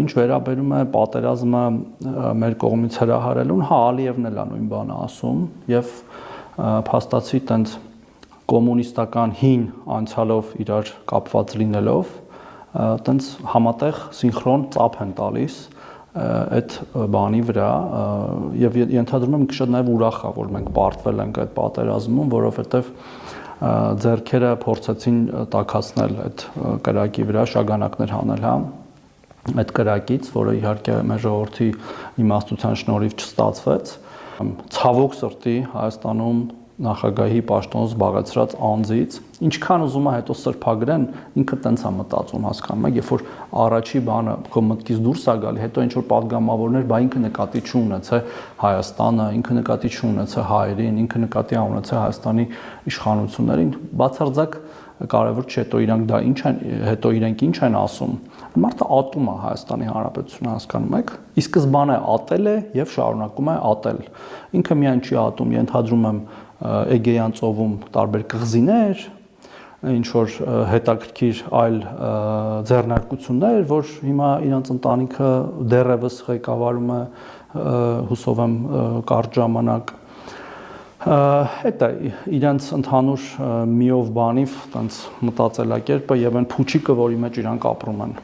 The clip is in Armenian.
Ինչ վերաբերում է պատերազմը մեր կողմից հրահարելուն, հա Ալիևն էլ է նույն բանը ասում եւ փաստացի տենց կոմունիստական հին անցյալով իրար կապված լինելով տենց համատեղ սինխրոն ծափ են տալիս այդ բանի վրա եւ ենթադրում եմ շատ նաեւ ուրախ է որ մենք պարտվել ենք այդ պատերազմում, որովհետեւ ձեռքերը փորձեցին տաքացնել այդ կրակի վրա շագանակներ հանել, հա այդ կրակից, որը իհարկե մեր ժողովրդի իմաստության շնորհիվ չստացվեց, ցավոք սրտի Հայաստանում նախագահի պաշտոն զբաղեցրած անձից, ինչքան ուզում է հետո սրբագրեն, ինքը տենց է մտածում, հասկանում եք, երբ որ առաջի բանը քո մտքից դուրս է գալի, հետո ինչ որ падգամավորներ, բա ինքը նկատի չունեցե Հայաստանը, ինքը նկատի չունեցե հայերին, ինքը նկատի ունեցե Հայաստանի իշխանություններին, բացարձակ կարևոր չէ, հետո իրանք դա ինչ են, հետո իրենք ինչ են ասում։ Մարդը ատում է Հայաստանի Հանրապետությունը, հասկանում եք։ Ի սկզբանե ատել է եւ շարունակում է ատել։ Ինքը միայն չի ատում, ենթադրում եմ Էգեյան ծովում տարբեր կղզիներ, ինչ որ հետաքրքիր այլ ձեռնարկություններ, որ հիմա իրանց ընտանիքը դեռևս ղեկավարում է, հուսով եմ կարճ ժամանակ Դա իրանց ընդհանուր միով բանիվ տենց մտածելակերպը եւ այն փուչիկը, որի մեջ իրանք ապրում են։